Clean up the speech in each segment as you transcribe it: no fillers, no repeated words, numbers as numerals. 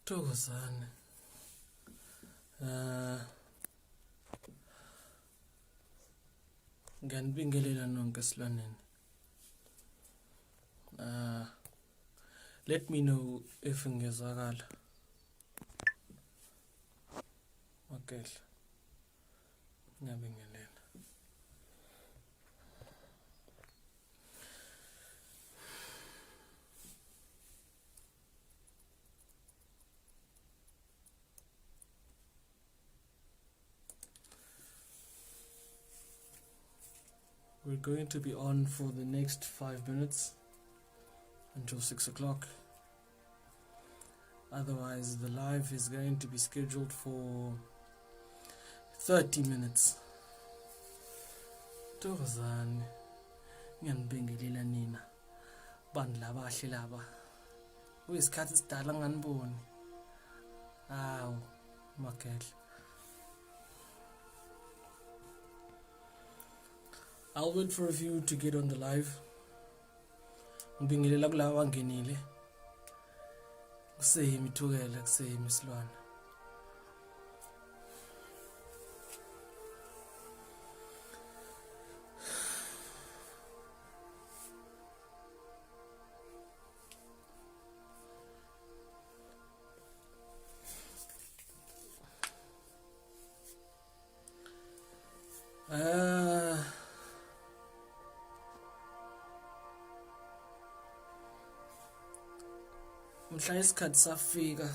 Thokozani. Ngiyanibingelela nonke esilwaneni. Let me know if ngiyazwakala. Okay. Ngiyabingelela. We're going to be on for the next 5 minutes until 6 o'clock. Otherwise, the live is going to be scheduled for 30 minutes. Thokozani. Ngiyanibingelela nina. Bantu labahle laba. Uyisikhathi sidala nganiboni. Aw, Mkhulu. I'll wait for a few to get on the live. Ngibingelela kulabo abangenile. Kuseyimi Thukela, kuseyimi Silwane. Mhla isikhathi safika,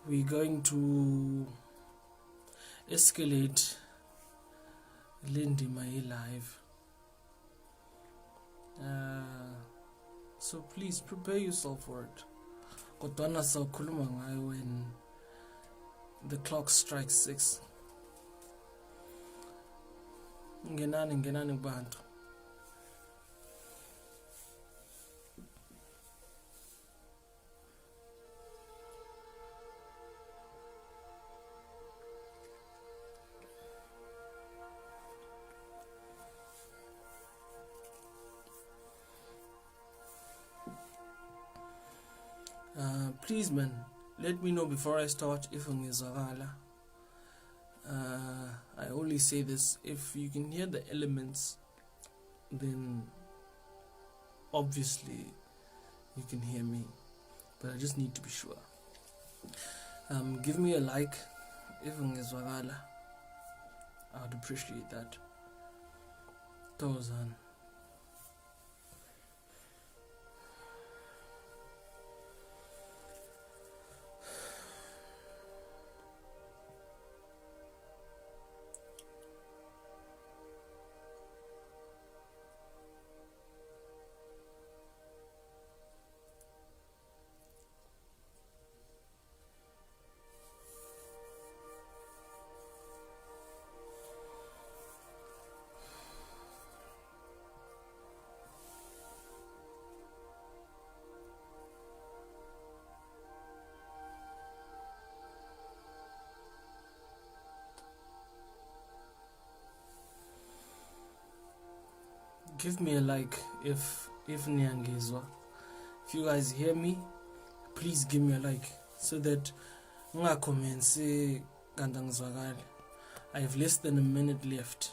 we're going to escalate lendima live. So please prepare yourself for it. Kodwana sawukhuluma ngayo when the clock strikes 6. Ngenani kubantu. Please man, let me know before I start if ngizwakala. I only say this, if you can hear the elements, then obviously you can hear me, but I just need to be sure. Give me a like if ngizwakala. I would appreciate that. Thokozani. Give me a like if niyangizwa. If you guys hear me, please give me a like so that ungakomensi kanti angizwakali. I have less than a minute left.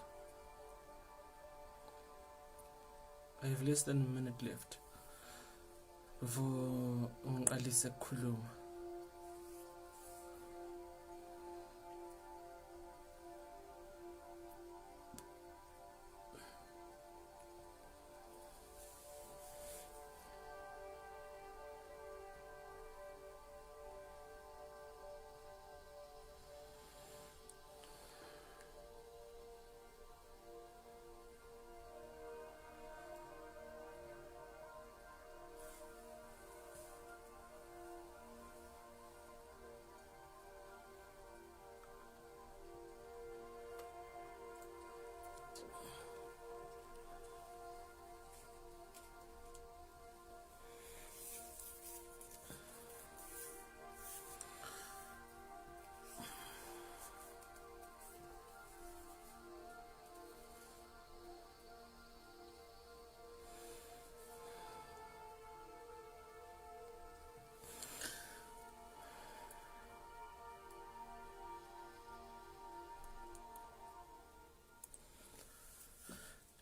Before ngiqalise ukukhuluma.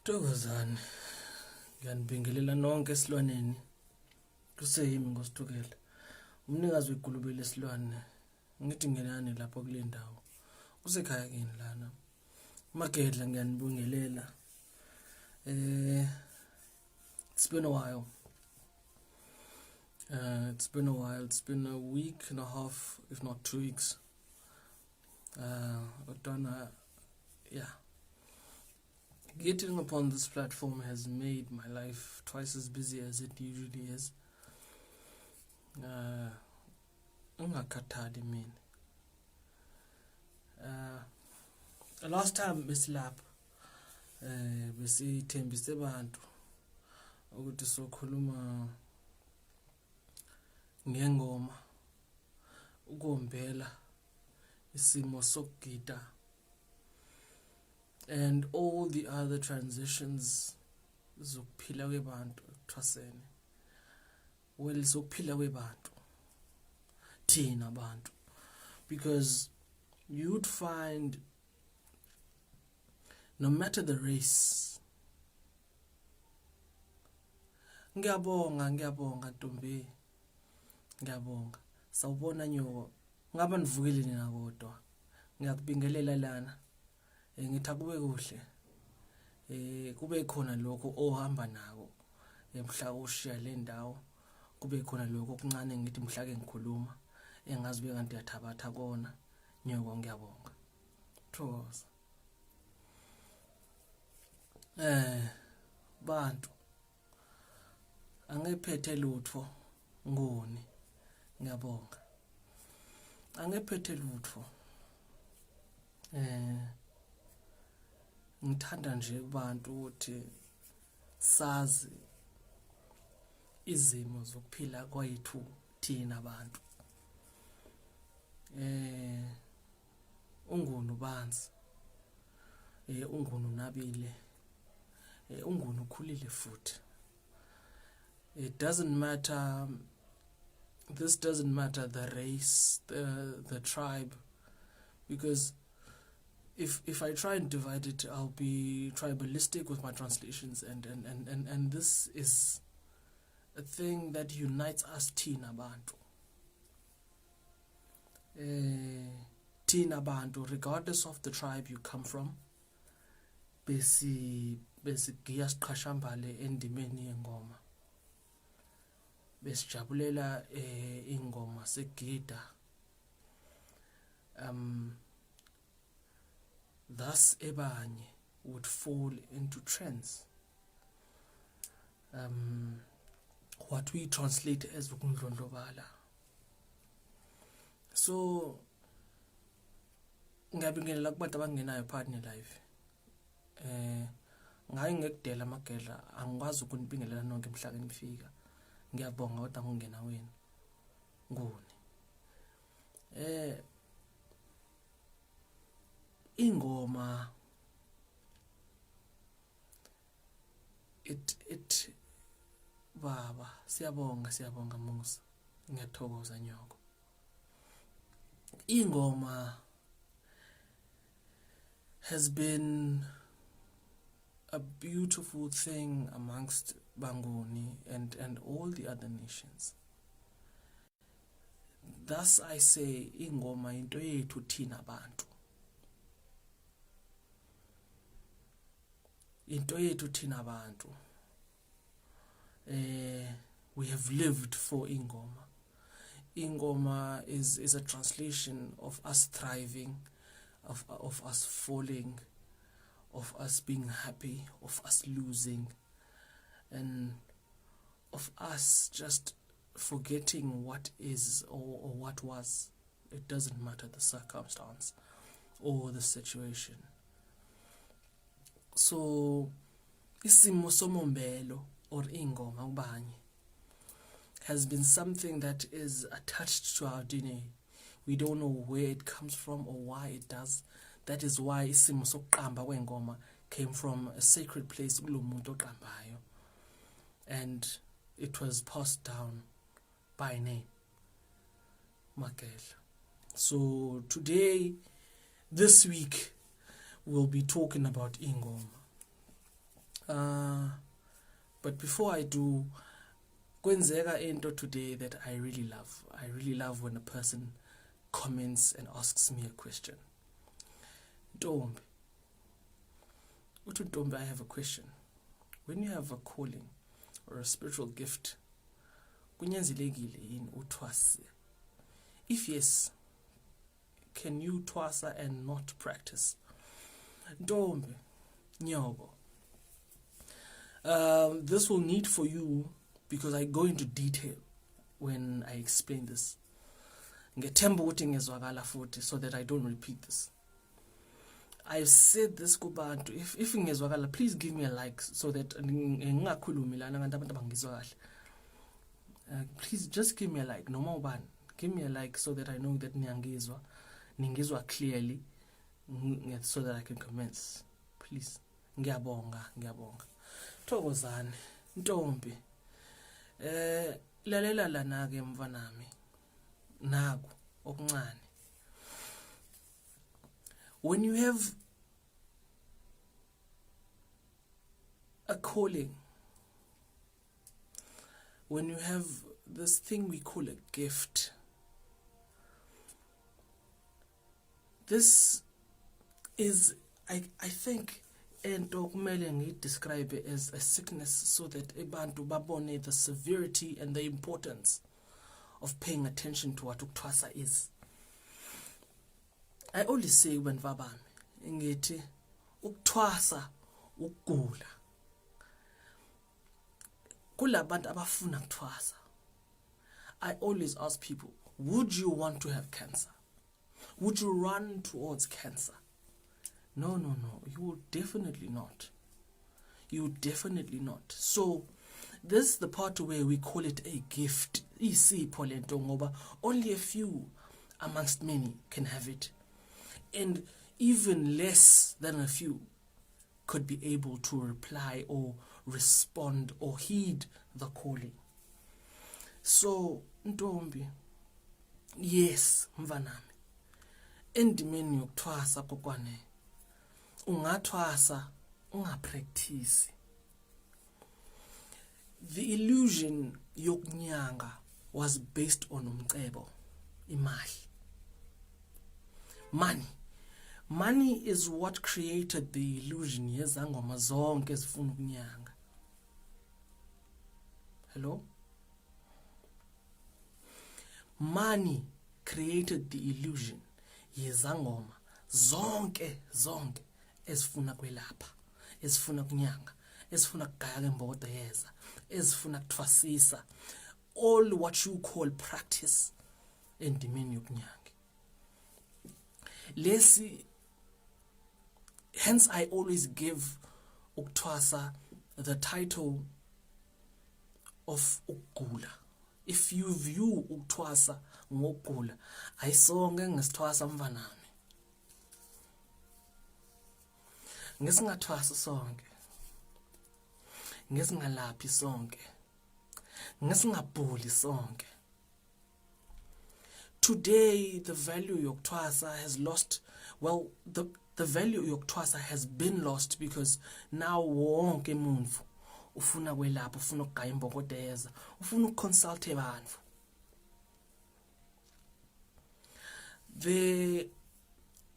Thokozani, ngiyanibingelela nonke esilwaneni. Kuseyimi ngosithukela. Umnikazi wegulube lesilwane. Ngithi ngenani lapho kule ndawo. Kusekhaya kini lana. Magedla ngiyanibingelela. It's been a while. It's been a while. It's been a week and a half, if not 2 weeks. Yeah. Getting upon this platform has made my life twice as busy as it usually is. Ungakhathali mina. Last time besilapha besithembise abantu ukuthi sokhuluma ngengoma ukombela isimo sokugida and all the other transitions zokuphila kwebantu ekuthwaseni. Well, zokuphila kwebantu thina abantu, because you'd find no matter the race. Ngiyabonga Ntombi, ngiyabonga. Sawubona nyoko, ngaba nivukile nina kodwa. Ngiyakubingelela lana. Ngithi akube kuhle. Kube khona lokho ohamba nako emhla ushiya le ndawo. Kube khona lokho okuncane ngithi mhla ke ngikhuluma engazi be kanti yathabatha kona. Nyoko ngiyabonga. Thokoza. Bantu angephethe lutho ngoni, ngiyabonga. Angephethe lutho. Ngithanda nje kubantu ukuthi sazi izimo zokuphila kwethu thina abantu. Ungunu banzi. Ungunu nabile. Ungunu ukhulile futhi. It doesn't matter. This doesn't matter the race, the tribe, because if I try and divide it, I'll be tribalistic with my translations, and this is a thing that unites us thina bantu. Thina bantu, regardless of the tribe you come from, besigiya siqhashambale endimeni yengoma. Besijabulela ingoma segida. Thus ebanye would fall into trends. What we translate as ukundlondlobala. So ngiyabingelela kubantu abangenayo partner life. Ngayi ngekudela Magedla angikwazi ukunibingelela nonke mhla ngifika. Ngiyabonga kodwa ngingena wena. Ngoni. Ingoma it baba siyabonga Musa. Ngiyathokoza nyoko. Ingoma has been a beautiful thing amongst Bangoni and all the other nations. Thus I say ingoma into yethu thina bantu. Into yethu thina bantu. We have lived for ingoma. Ingoma is a translation of us thriving, of us falling, of us being happy, of us losing, and of us just forgetting what is or what was. It doesn't matter the circumstance or the situation. So isimo somombelo or ingoma ubanye has been something that is attached to our DNA. We don't know where it comes from or why it does. That is why isimo sokuqamba kwengoma came from a sacred place kulomuntu oqambayo, and it was passed down by name, Magedla. So today, this week, we'll be talking about ingoma. But before I do, kwenzeka into today that I really love. I really love when a person comments and asks me a question. Ntombi, uthi Ntombi, I have a question. When you have a calling or a spiritual gift, kunyanzelekile yini uthwase? If yes, can you twasa and not practice? Ntombi, nyobo. This will need for you, because I go into detail when I explain this. Ngethemba ukuthi ngezwakala futhi, so that I don't repeat this. I've said this kubantu. If ngezwakala, please give me a like, so that ngingakhulumi lana abantu abangizwa kahle. Please just give me a like, noma ubani. Give me a like so that I know that ningizwa clearly, so that I can commence. Please. Ngiyabonga. Thokozani, Ntombi. Lalela lana ke mfanami. Naku okuncane. When you have a calling, when you have this thing we call a gift, this is, I think, ento kumele ngiyidescribe as a sickness, so that abantu babone the severity and the importance of paying attention to what ukutwasa is. I always say when babami ngithi ukutwasa ukugula. Kulabantu abafuna ukutwasa. I always ask people, would you want to have cancer? Would you run towards cancer? No, you will definitely not. You will definitely not. So this is the part where we call it a gift. Only a few amongst many can have it. And even less than a few could be able to reply or respond or heed the calling. So, Ntombi, yes, mvanami, endimeni yokuthwasa kokwane, ungathwasa, ungapractice. The illusion yokunyanga was based on umcebo, imali. Money is what created the illusion yezangoma zonke ezifuna ukunyanga. Hello? Money created the illusion yezangoma zonke ezifuna kwelapha, ezifuna kunyanga, ezifuna kugaya ngembokodo yeza, ezifuna kuthwasisa, all what you call practice endimeni yokunyanga. Hence I always give ukutwasa the title of ukugula. If you view ukutwasa ngokugula, ayisonke ngesithwasa mvanami. Ngesingathwasa sonke, ngesingalaphi sonke, ngesingabhuli sonke. Today, the value yokuthwasa has lost. Well, the value yokuthwasa has been lost, because now wonke umuntu ufuna kwelapha, ufuna ukugaya imbokodo yeza, ufuna ukuconsult abantu. There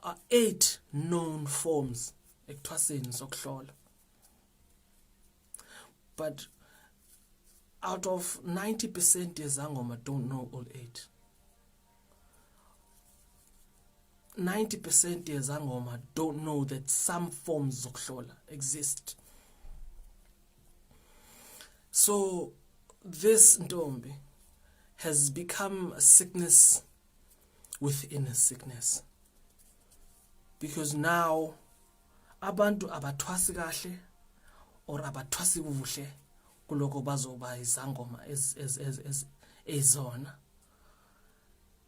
are 8 known forms ekuthwaseni sokuhlola. But out of 90% yezangoma don't know all 8. 90% yezangoma don't know that some forms zokuhlola exist. So this Ntombi has become a sickness within a sickness, because now abantu abathwasi kahle or abathwasi kuhle kuloko bazoba izangoma ezona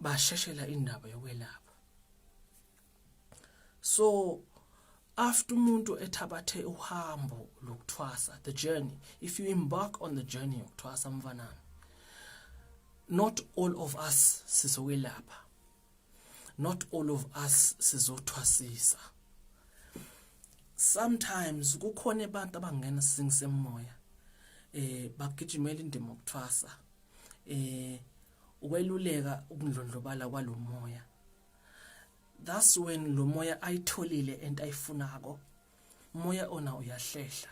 basheshela indaba yokwelapha. So after umuntu ethabathe uhambo lokuthwasa, the journey, if you embark on the journey yokuthwasa mvanami, not all of us sizokwelapha, not all of us sizothwasisa. sometimes kukhona abantu abangena singisemoya bagijimela indima ukutwasa ukweluleka ukundlondlobala kwalomoya. That's when lo moya ayitholile ento ayifunako, moya ona uyahlehla.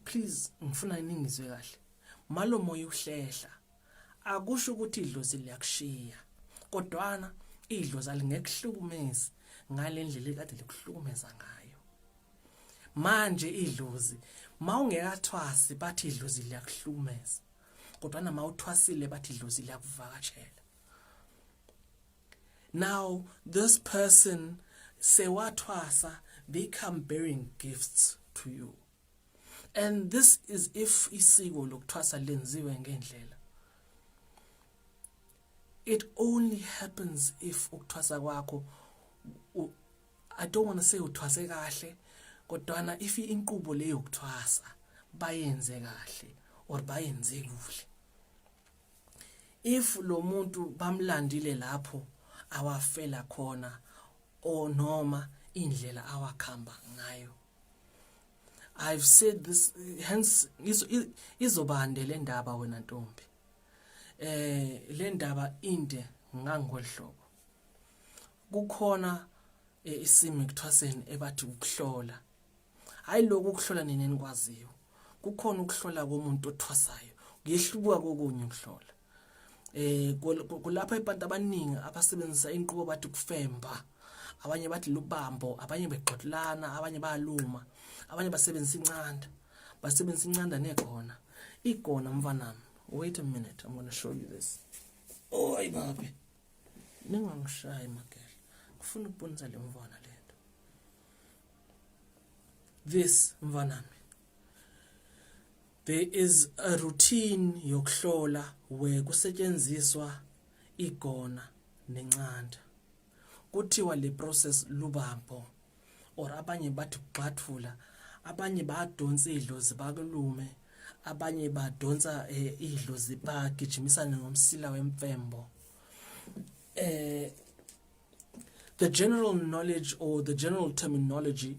Please ngifuna ningizwe kahle, malo moya uhlehla akusho ukuthi idlozi liyakushiya, kodwana idlozi alingekuhlukumezi ngalendlela ekade likuhlukumeza ngayo. Manje idlozi mawungekathwasi bathi idlozi liyakuhlukumeza, kodwana mawuthwasile bathi idlozi liyakuvakatshela. Now this person sewathwasa, they come bearing gifts to you, and this is if isiko lokuthwasa lenziwe ngendlela. It only happens if ukuthwasa kwakho, I don't want to say uthwase kahle, kodwana if inqubo leyo ukuthwasa bayenze kahle or bayenze kuhle. If lo muntu bamlandile lapho awafela khona or noma indlela awakhamba ngayo. I've said this, hence izobande le ndaba wena ntombi. Le ndaba inde ngangolhlobo. Kukhona isimo ekuthwaseni ebathi ukuhlola. Hayi lokho ukuhlola nini nikwaziyo. Kukhona ukuhlola komuntu othwasayo, kuyehluka kokunye ukuhlola. Kulapha abantu abaningi abasebenzisa inqubo bathi ukufemba, abanye bathi lubambo, abanye begxotlana, abanye bayaluma, abanye basebenzisa incanda nekhona. Ikona mfanami. Wait a minute, I'm going to show you this. Oh ayibabe, ningangishayi magela, kufuna ukubonisa le mfana lento. This mfanami, there is a routine yokuhlola where kusetshenziswa igona nencanda. Kuthiwa le process lubambo, or abanye bathi ukugxathula, abanye badonsa idlozi bakulume, abanye badonsa idlozi bagijimisana ngomsila wemfembo. The general knowledge or the general terminology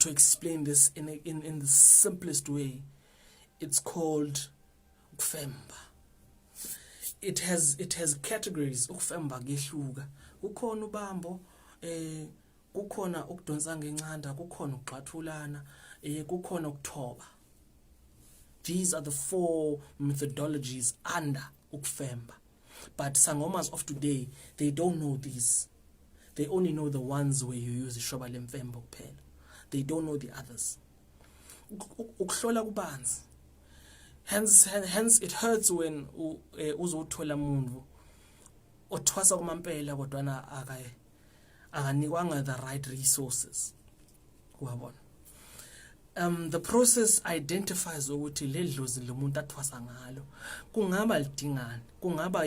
to explain this in the simplest way, it's called ukufemba. It has categories. Ukufemba kuyehluka. Kukhona ubambo, kukhona ukudonsa ngencanda, kukhona ukugxathulana, kukhona ukuthoba. These are the 4 methodologies under ukufemba. But sangomas of today, they don't know these. They only know the ones where you use ishoba lemfembo kuphela. They don't know the others. Ukuhlola kubanzi. Hence it hurts when uzothola umuntu othwasa kumampela kodwana akanikwanga the right resources. Uyabona? The process identifies ukuthi le dlozi lomuntu athwasa ngalo kungaba lidingani, kungaba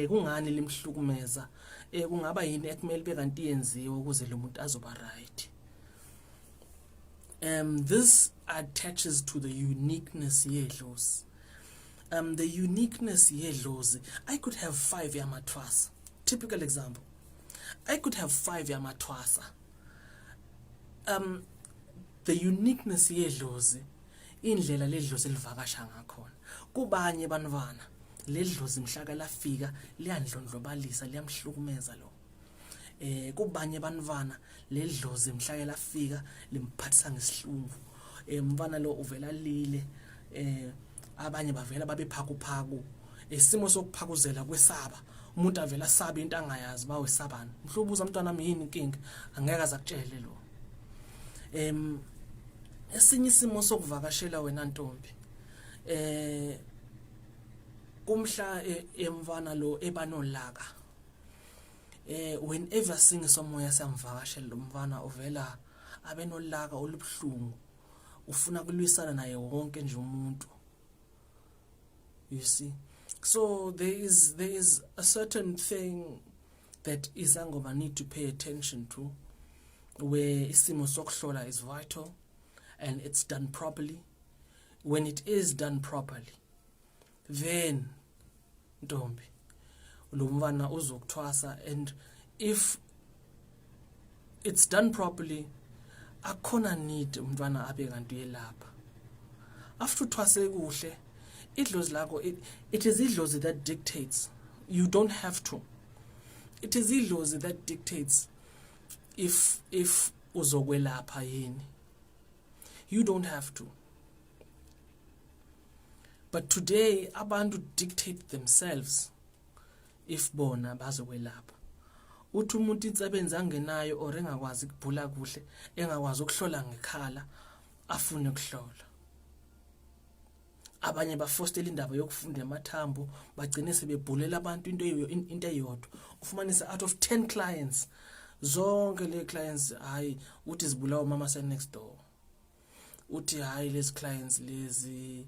kungani limhlukumeza, kungaba yini ekumele bekanti yenziwe ukuze lo muntu azoba right. This attaches to the uniqueness yedlozi. The uniqueness yedlozi, I could have 5 yamathwasa. Typical example, I could have 5 yamathwasa. The uniqueness yedlozi, indlela ledlozi livakasha ngakhona. Kubanye banvana ledlozi mhlaka lafika liyandlondlobalisa, liyamhlukumeza lo. Kubanye banvana ledlozi mhlaka lafika limphathisa ngesihlungu. Mfana lo uvela lile, abanye bavela babe phakuphaku. Isimo sokuphakuzela kwesaba, umuntu avela sabe into angayazi bawesabani. Mhlubuza umntwana nami yini inkinga, angeke azakutshele lo. Esinye isimo sokuvakashela wena ntombi, kumhla emfana lo ebanolaka, whenever singisomoya siyamvakashela lo mfana uvela abenolaka olubhlungu, ufuna kulwisana naye wonke nje umuntu. You see, so there is a certain thing that izangoma need to pay attention to, where isimo sokuhlola is vital and it's done properly. When it is done properly, then ntombi lo mfana uzokuthwasa, and if it's done properly, akhona need umntwana abe kanti uyelapha. After uthwase kuhle, idlozi lakho, it is idlozi that dictates. You don't have to. It is idlozi that dictates if uzokwelapha yini. You don't have to. But today abantu dictate themselves if bona bazokwelapha. Uthi umuntu insebenza angenayo or engakwazi ukubhula kuhle, engakwazi ukuhlola ngekhala, afune ukuhlola. Abanye bafostela indaba yokufunda emathambo, bagcine sebebhulela abantu into eyodwa. Ufumanisa out of 10 clients, zonke le clients hayi uthi zibulawa mama se next door. Uthi hayi lezi clients lezi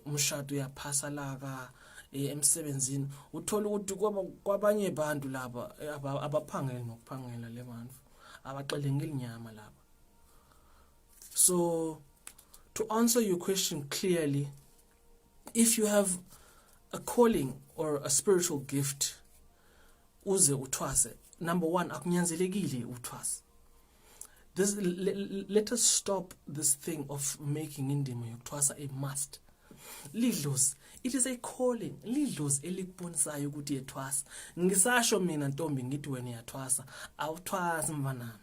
umshado uyaphasa laka emsebenzini, uthola ukuthi kwabanye abantu laba abaphangela nokuphangela le bantu abaxele ngelinyama laba. So to answer your question clearly, if you have a calling or a spiritual gift, uze uthwase. Number one, akunyanzelekile uthwase. Let us stop this thing of making indima yokuthwasa a must. Lidlozi, it is a calling. Lidlozi elikubonisayo ukuthi yethwasa. Ngisasho mina ntombi ngithi wena yathwasa, awuthwasi mvanami.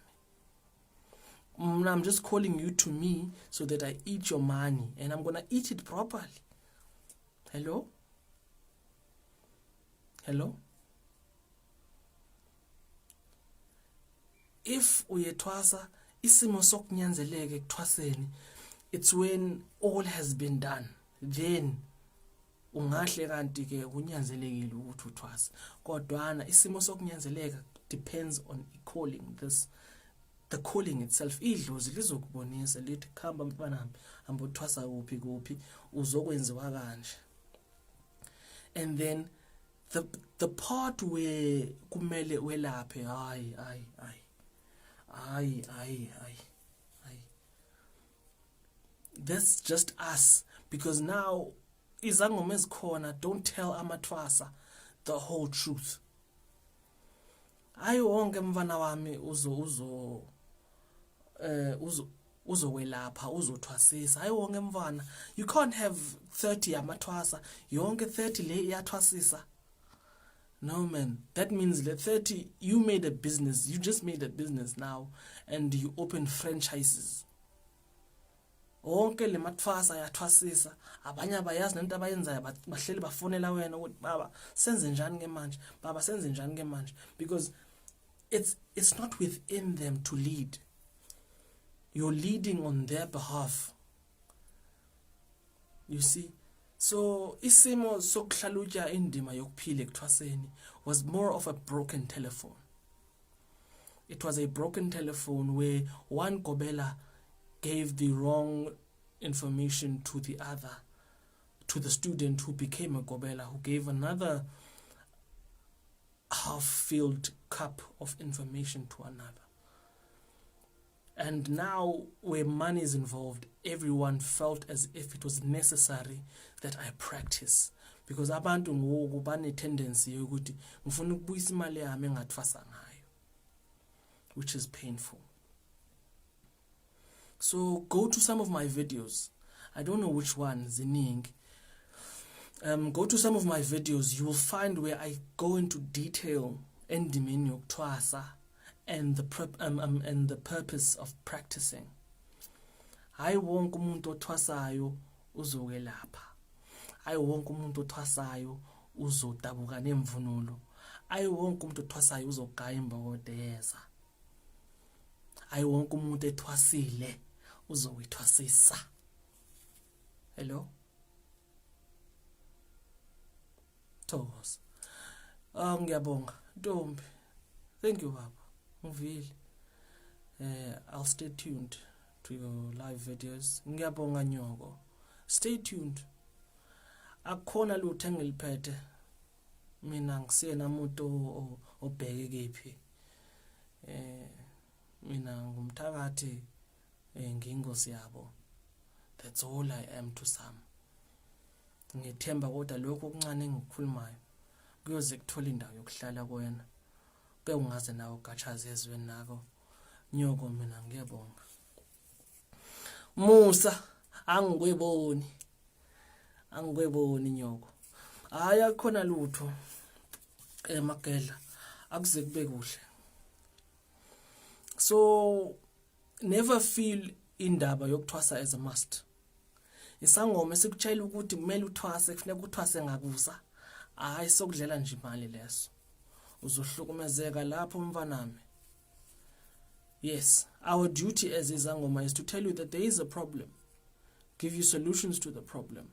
I'm just calling you to me so that I eat your money and I'm gonna eat it properly. Hello? Hello? If uyethwasa, isimo sokunyanzeleke ekuthwaseni, it's when all has been done. Then ungahle kanti ke kunyanzelekile ukuthi uthwase. Kodwana isimo sokunyanzeleka depends on calling. The calling itself, idlozi lizokubonisa lithi khamba mfanami hamba uthwasa kuphi kuphi uzokwenziwa kanje. And then the part where kumele welaphe hayi that's just us, because now izangoma ezikhona don't tell amathwasa the whole truth. Hayi wonke mfana wami uzokwelapha uzothwasisa. Hayi wonke mfana, you can't have 30 amathwasa yonke 30 le iyathwasisa. No man, that means the 30 you made a business, you just made a business now and you open franchises. Onke le mathwasa ayathwasisa, abanye abayazi nento abayenzayo bahleli bafonela wena ukuthi baba senze njani ke manje, baba senze njani ke manje, because it's not within them to lead. You're leading on their behalf. You see? So isimo sokuhlalutya indima yokuphila ekuthwaseni was more of a broken telephone. It was a broken telephone where one gobela gave the wrong information to the other, to the student who became a gobela, who gave another half-filled cup of information to another. And now, where money is involved, everyone felt as if it was necessary that I practice. Because abantu ngoku bane tendency yokuthi ngifuna ukubuyisa imali yami engathwasa ngayo, which is painful. So go to some of my videos. I don't know which one, zining. Go to some of my videos. You will find where I go into detail endimeni yokuthwasa and the purpose of practicing. Hayi wonke umuntu othwasayo uzokwelapha. Hayi wonke umuntu othwasayo uzodabuka nemvunulo. Hayi wonke umuntu othwasayo uzogaya imbokoteza. Hayi wonke umuntu ethwasile uzowithwasisa. Hello? Thokoza. Ngiyabonga Ntombi. Thank you baba. Ngivile. I'll stay tuned to your live videos. Ngiyabonga Nyoko. Stay tuned. Akukhona lutho engiliphethe. Mina ngisena umuntu obheke kephi. Mina ngumthakathi ngiyingosi yabo. That's all I am to some. Ngithemba kodwa lokho okuncane engikukhulumayo kuyoze kuthola indawo yokuhlala kuwena. Ke ungaze nawo ugatshaze ezweni nako. Nyoko mina ngiyabonga. Musa angikweboni nyoko. Hayi akukhona lutho Magedla akuze kube kuhle. So never feel indaba yokutwasa as a must. Isangoma esikutshela ukuthi kumele uthwase kufuneka uthwase ngakusa. Hayi sokudlela nje imali leso. Uzohlukumezeka lapho mfanami. Yes, our duty as izangoma is to tell you that there is a problem. Give you solutions to the problem.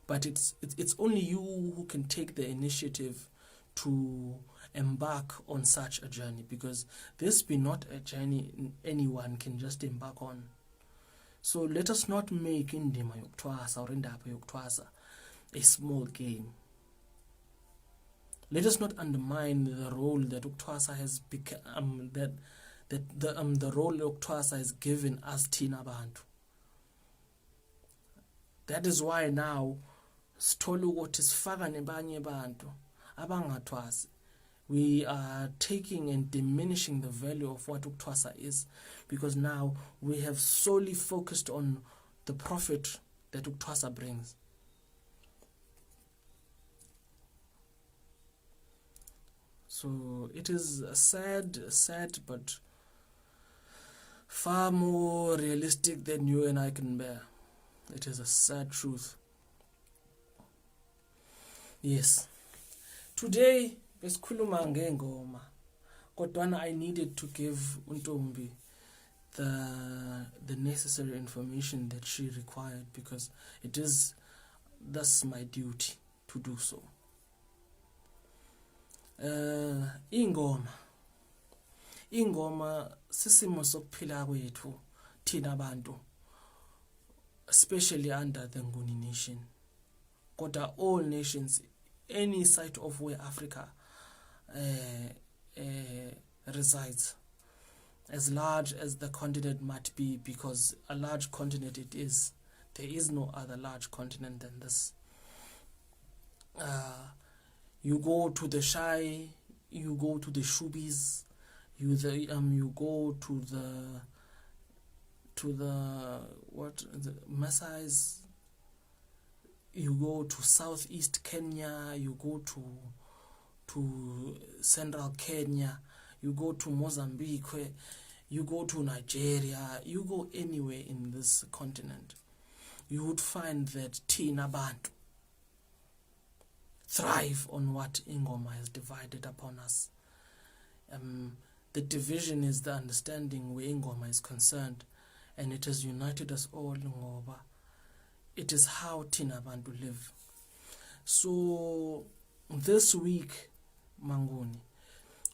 But it's only you who can take the initiative to embark on such a journey, because this be not a journey anyone can just embark on. So let us not make indima yokutwasa or indaba yokutwasa a small game. Let us not undermine the role that ukutwasa has become, the role ukutwasa has given us thina bantu. That is why now sithola ukuthi sifaka nebanye abantu abangathwasi. We are taking and diminishing the value of what ukutwasa is, because now we have solely focused on the profit that ukutwasa brings. So it is sad, but far more realistic than you and I can bear. It is a sad truth. Yes. Today, besikhuluma ngengoma. Kodwana I needed to give uNtombi the necessary information that she required, because it is thus my duty to do so. Ingoma sisimo sokuphila kwethu thina abantu, especially under the Nguni nation. Kodwa all nations, any site of where Africa resides, as large as the continent might be, because a large continent it is. There is no other large continent than this. You go to the Shai, you go to the Shubis, you go to the Maasais, you go to southeast Kenya, you go to central Kenya, you go to Mozambique, you go to Nigeria, you go anywhere in this continent, you would find that thina bantu thrive on what ingoma has divided upon us. The division is the understanding where ingoma is concerned, and it has united us all ngoba it is how thina bantu live. So this week, Manguni,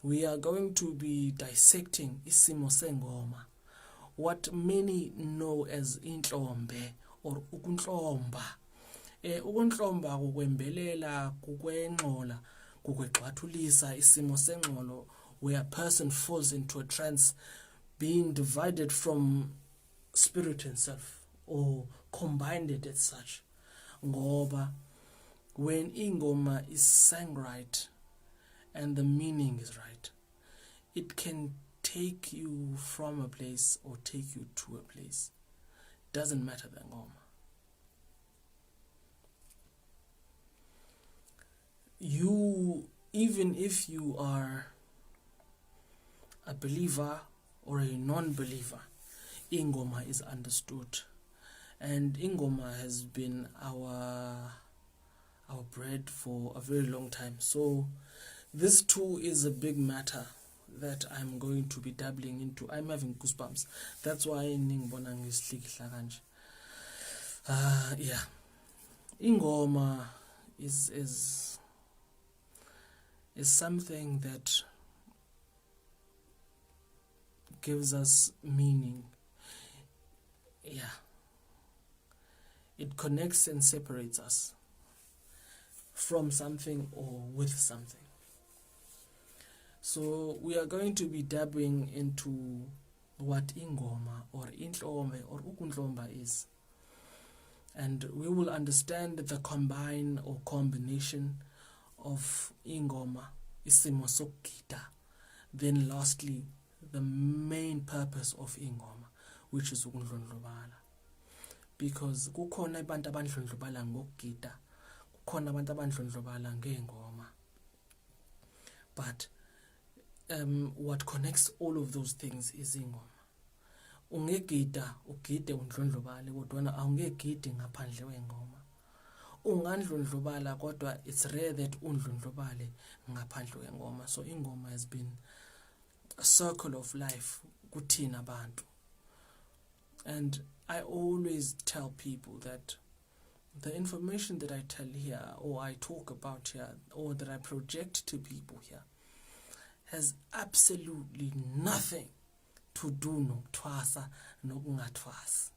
we are going to be dissecting isimo sengoma, what many know as inhlombe or ukunhlomba. Ukunhlomba kukwembelela, kukwengxola, kukwexwathulisa isimo sengxolo, where a person falls into a trance, being divided from spirit and self, or combined it as such. Ngoba when ingoma is sang right and the meaning is right, it can take you from a place or take you to a place. Doesn't matter the ngoma. You, even if you are a believer or a non-believer, ingoma is understood, and ingoma has been our bread for a very long time. So this too is a big matter that I'm going to be dabbling into. I'm having goosebumps. That's why ningibona ngisihlikihla kanje. Yeah, ingoma is something that gives us meaning. Yeah, it connects and separates us from something or with something. So we are going to be dabbling into what ingoma or inhlombe or ukunhlomba is, and we will understand the combine or combination of ingoma, isimo sokugida, then lastly the main purpose of ingoma, which is ukundlondlobala. Because kukhona abantu abandlondlobala ngokugida, kukhona abantu abandlondlobala ngeengoma. But what connects all of those things is ingoma. Ungegida ugide undlondlobale kodwa awungegidi ngaphandle kwengoma. Ungandlondlobala kodwa it's rare that undlondlobale ngaphandle kwengoma. So ingoma has been a circle of life kuthina bantu. And I always tell people that the information that I tell here, or I talk about here, or that I project to people here, has absolutely nothing to do nokutwasa nokungatwasi.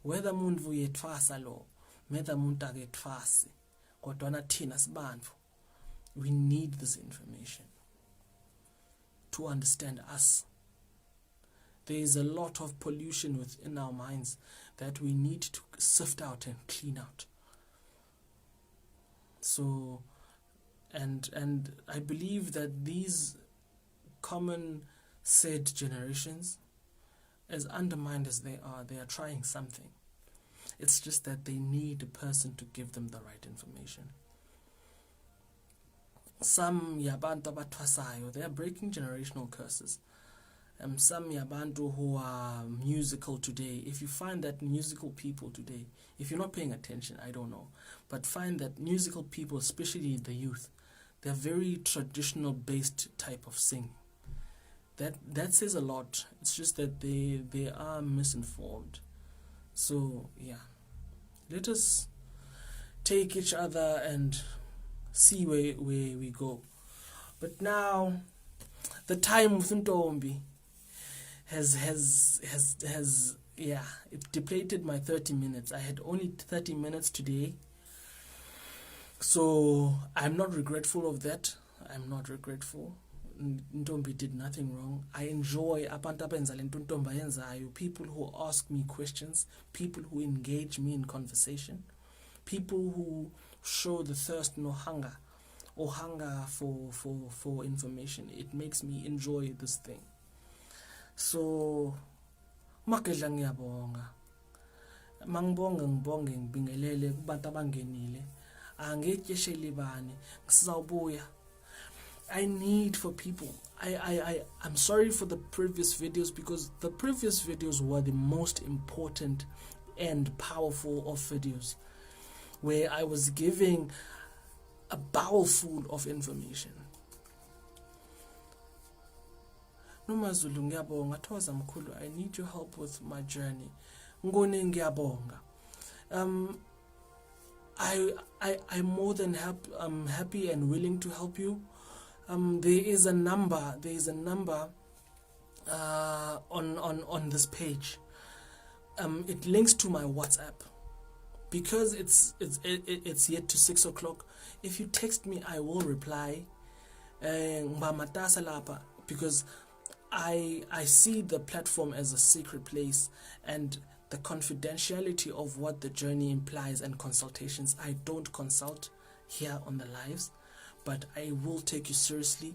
Whether muntu yetwasa lo, whether muntu aketwasi, kodwa thina sibantu, we need this information to understand us. There is a lot of pollution within our minds that we need to sift out and clean out. So, and I believe that these common said generations, as undermined as they are trying something. It's just that they need a person to give them the right information. Some yabantu abatwasayo, they are breaking generational curses. Some yabantu who are musical today, if you find that musical people today, if you're not paying attention, I don't know, but find that musical people, especially the youth, they're very traditional based type of singing. That says a lot. It's just that they are misinformed. So yeah, let us take each other and see where we go. But now the time with Ntombi has it depleted my 30 minutes. I had only 30 minutes today, so I'm not regretful of that. I'm not regretful. Ntombi did nothing wrong. I enjoy abantu abenza lento Ntombi ayenzayo, people who ask me questions, people who engage me in conversation, people who show the thirst no hunger or hunger for information. It makes me enjoy this thing. So makadla ngiyabonga. Mangibonga ngibonge ngibingelele kubantu abangenile. Angetyesheli bani ngisawubuya. I need for people. I'm sorry for the previous videos, because the previous videos were the most important and powerful of videos, where I was giving a bowl full of information. Nomazulu ngiyabonga, Thoza Mkhulu, I need your help with my journey. Ngone ngiyabonga. I'm more than happy and willing to help you. There is a number on this page. It links to my WhatsApp. Because it's yet to 6 o'clock. If you text me, I will reply. Because I see the platform as a secret place, and the confidentiality of what the journey implies and consultations. I don't consult here on the lives, but I will take you seriously.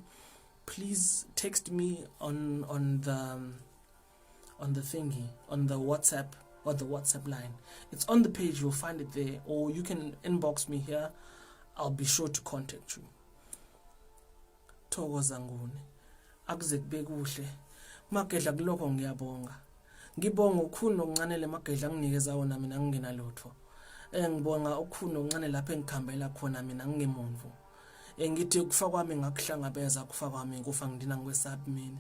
Please text me on the thingy, on the WhatsApp, or the WhatsApp line. It's on the page, you'll find it there, or you can inbox me here. I'll be sure to contact you. Thokoza ngune akuze kube kuhle magedla kuloko ngiyabonga. Ngibonga ukukhulu okuncane le magedla nginikeza wona mina ngingena lutho. Ngibonga ukukhulu okuncane lapha engikhambela khona mina ngingemuntu. Ngithi ukufa kwami ngakuhlangabeza, kufa kwami kufa ngidina ngwesaphi mina.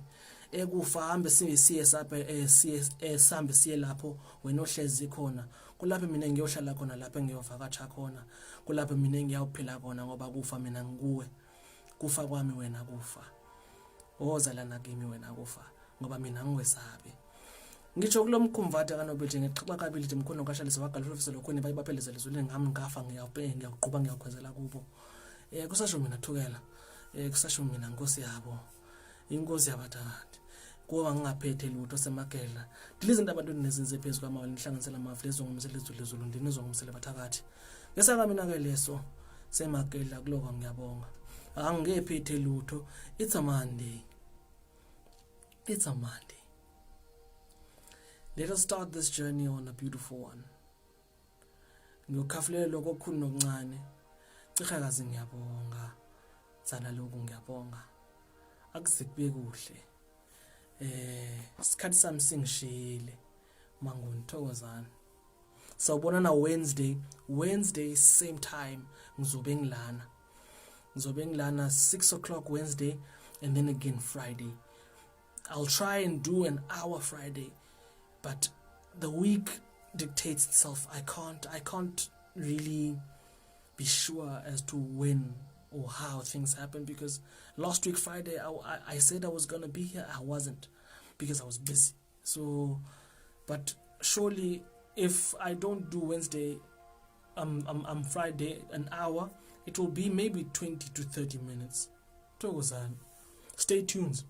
Ekufa hambe siye saphe sihambe siye lapho wena ohlezi khona. Kulapho mina ngiyohlala khona, lapho ngiyovakatsha khona. Kulapho mina ngiyawuphila khona, ngoba kufa mina ngikuwe. Kufa kwami wena kufa. Woza lana kimi wena kufa, ngoba mina ngwesabe. Ngitsho kulomkhumvata kanobethe ngixoxa kabili nje mkhono kashalisa wagalofisa lokhona bayibaphelezela izulu ngami ngafa ngiyaqhuba ngiyakhwezela kubo. Kusasho mina thukela. Kusasho mina Nkosi yabo. Inkosi yabathathu. Kuba ngingaphethe lutho semagedla. Dilizinto abantu nezinze phezulu kwamawala nihlanganisela amafu lezo ngomsele izulu ndinizwa ngomsele bathakathi. Ngesaka mina ke leso semagedla kuloko ngiyabonga. Angephethe lutho. It's a Monday. It's a Monday. Let us start this journey on a beautiful one. Ngiyokhafulela lokho okukhulu nokuncane. Cihakazi ngiyabonga. Zana lokhu ngiyabonga. Akuzekube kuhle. Isikhathi sami singishile. Mangongithokozana. Sawubona na Wednesday same time ngizobe ngilana 6 o'clock Wednesday and then again Friday. I'll try and do an hour Friday, but the week dictates itself. I can't really be sure as to when or how things happen, because last week Friday I said I was gonna be here. I wasn't, because I was busy. So, but surely if I don't do Wednesday, Friday an hour, it will be maybe 20 to 30 minutes. Stay tuned.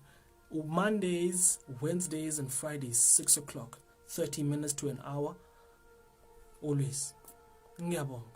Mondays, Wednesdays and Fridays 6 o'clock, 30 minutes to an hour. Always. Ngiyabonga.